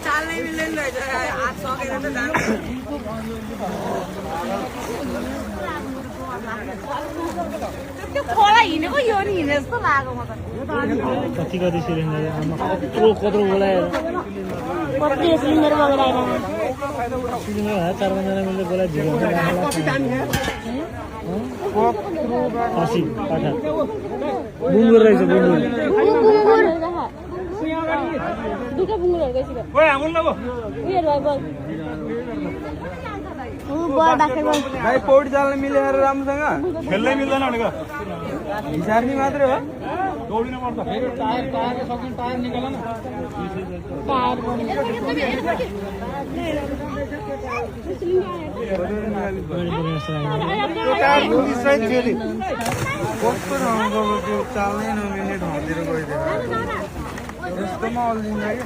चाल नहीं मिले आज सौ के त्यो खोला हिँडेको यो नि हिँडे जस्तो लाग्यो म त कति कति सिलिन्डर कत्रो कत्रो बोलाएर कति सिलिन्डर बगडाएर सिलिन्डर 4-5 जना मिलेर बोलाइ दियो खसी काठा बुङ्गुर रहेछ बुङ्गुर दुईटा बुङ्गुरहरु गइसक्यो ओए हामुल न उयोहरु भयो बल बल बाख्रा बल भाइ पौडी चाल्न मिलेर राम्रोसँग खेल्नै मिल्दैन भनेको हिसार्नी मात्रै हो दौडिन पर्छ फेरि टायरले सकिन टायर निकाल न टायर कस्तो ठाउँको त्यो चाल्नै नमिल्ने ठाउँतिर गइदियो यस्तोमा अल्झिन्छ कि